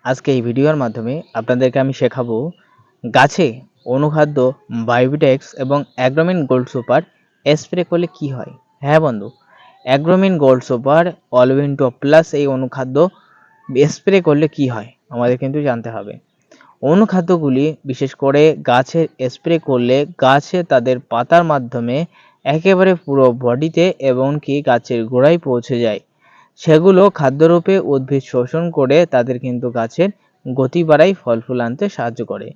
আজকে এই ভিডিওর মাধ্যমে আপনাদেরকে আমি শেখাবো গাছে অনুখাদ্য বায়োভিটেক্স এবং অ্যাগ্রোমিন গোল্ড সুপার স্প্রে করলে কি হয়। হ্যাঁ বন্ধু, Agromin gold super Allwin top plus এই অনুখাদ্য স্প্রে করলে কি হয় আমাদের কিন্তু জানতে হবে। অনুখাদ্যগুলি বিশেষ করে গাছের স্প্রে করলে গাছে তাদের পাতার মাধ্যমে একেবারে পুরো বডিতে এবং কি গাছের গোড়ায় পৌঁছে যায়। সেগুলো খাদ্যরূপে উদ্ভিদ শোষণ করে তাদের কিন্তু গাছের গতি বাড়ায়, ফল ফুল আনতে সাহায্য করে।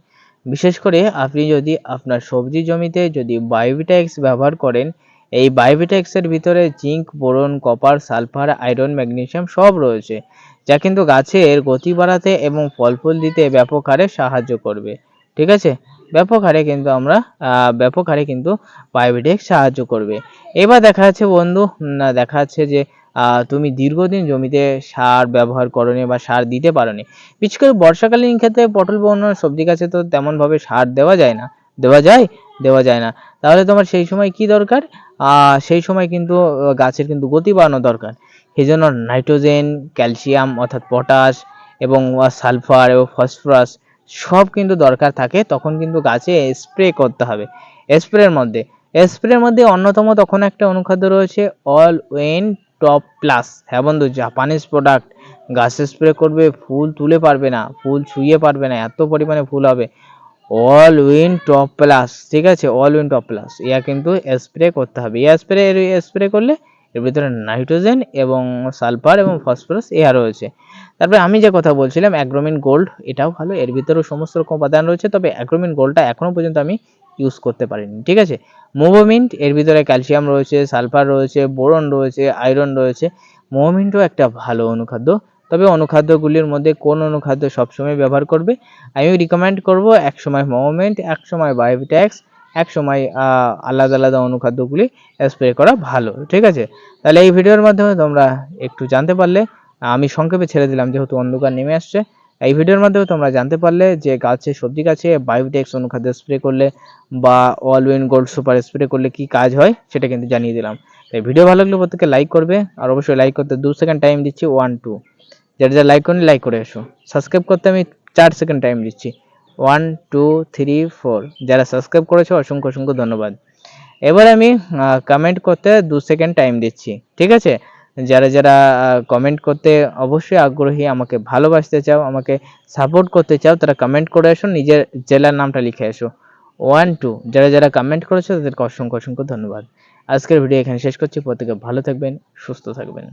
বিশেষ করে আপনি যদি আপনার সবজি জমিতে যদি বায়োভিটা-এক্স ব্যবহার করেন, এই বায়োভিটা-এক্সের ভিতরে zinc, boron, copper, sulphur, iron, magnesium সব রয়েছে, যা কিন্তু গাছের গতি বাড়াতে এবং ফল ফুল দিতে ব্যাপক হারে সাহায্য করবে। ঠিক আছে, ব্যাপক হারে কিন্তু বায়োভিটা-এক্স সাহায্য করবে। এবার দেখা যাচ্ছে বন্ধু, দেখা যাচ্ছে যে তুমি দীর্ঘদিন জমিতে সার ব্যবহার করনি বা সার দিতে পারোনি। বিশেষ করে বর্ষাকালীন ক্ষেত্রে পটল বা অন্য সবজি গাছে তো তেমনভাবে সার দেওয়া যায় না। দেওয়া যায় না। তাহলে তোমার সেই সময় কি দরকার? সেই সময় কিন্তু গাছের কিন্তু গতি বাড়ানো দরকার। সেজন্য নাইট্রোজেন, ক্যালসিয়াম অর্থাৎ পটাশ এবং সালফার এবং ফসফরাস সব কিন্তু দরকার থাকে। তখন কিন্তু গাছে স্প্রে করতে হবে। স্প্রের মধ্যে অন্যতম তখন একটা অনুখাদ্য রয়েছে অলউইন টপ প্লাস। হ্যাঁ বন্ধু, জাপানিজ প্রোডাক্ট। গাছে স্প্রে করবে, ফুল তুলে পারবে না, ফুল ছুঁয়ে পারবে না, এত পরিমাণে ফুল হবে। অলউইন টপ প্লাস, ঠিক আছে, অলউইন টপ প্লাস ইয়া কিন্তু স্প্রে করতে হবে। স্প্রে করলে এর ভিতরে নাইট্রোজেন এবং সালফার এবং ফসফরাস ইয়া রয়েছে। তারপরে আমি যে কথা বলছিলাম অ্যাগ্রোমিন গোল্ড, এটাও ভালো, এর ভিতরেও সমস্ত রকম উপাদান রয়েছে, তবে অ্যাগ্রোমিন গোল্ডটা এখনো পর্যন্ত আমি ইউজ করতে পারিনি। ঠিক আছে, মোভোমিন্ট, এর ভিতরে ক্যালসিয়াম রয়েছে, সালফার রয়েছে, বোরন রয়েছে, আয়রন রয়েছে। মোভোমিন্টও একটা ভালো অনুখাদ্য। তবে অনুখাদ্যগুলির মধ্যে কোন অনুখাদ্য সবসময় ব্যবহার করবে, আমি রিকমেন্ড করব একসময় মোভোমিন্ট, একসময় বায়োভিটা-এক্স, একসময় আলাদা আলাদা অনুখাদ্যগুলি স্প্রে করা ভালো। ঠিক আছে, তাহলে এই ভিডিওর মাধ্যমে তোমরা একটু জানতে পারলে, আমি সংক্ষেপে ছেড়ে দিলাম যেহেতু অন্ধকার নেমে আসছে। এই ভিডিওর মাধ্যমে তোমরা জানতে পারলে যে সবজি গাছে বায়োভিটা-এক্স অনুখাদ্য স্প্রে করলে বা অলউইন গোল্ড সুপার স্প্রে করলে কি কাজ হয় সেটা কিন্তু জানিয়ে দিলাম। তাই ভিডিও ভালো লাগলে প্রত্যেকে লাইক করবে, আর অবশ্যই লাইক করতে 2 সেকেন্ড টাইম দিচ্ছি, 1 2। যারা লাইক করেনি লাইক করে এসো। সাবস্ক্রাইব করতে আমি 4 সেকেন্ড টাইম দিচ্ছি, 1 2 3 4। যারা সাবস্ক্রাইব করেছো অসংখ্য অসংখ্য ধন্যবাদ। এবার আমি কমেন্ট করতে 2 সেকেন্ড টাইম দিচ্ছি। ঠিক আছে, যারা কমেন্ট করতে অবশ্যই আগ্রহী, আমাকে ভালোবাসতে চাও, আমাকে সাপোর্ট করতে চাও, তারা কমেন্ট করে এসো, নিজের জেলার নামটা লিখে এসো। 1 2। যারা কমেন্ট করেছো তাদেরকে অসংখ্য অসংখ্য ধন্যবাদ। আজকের ভিডিও এখানে শেষ করছি। প্রত্যেকে ভালো থাকবেন, সুস্থ থাকবেন।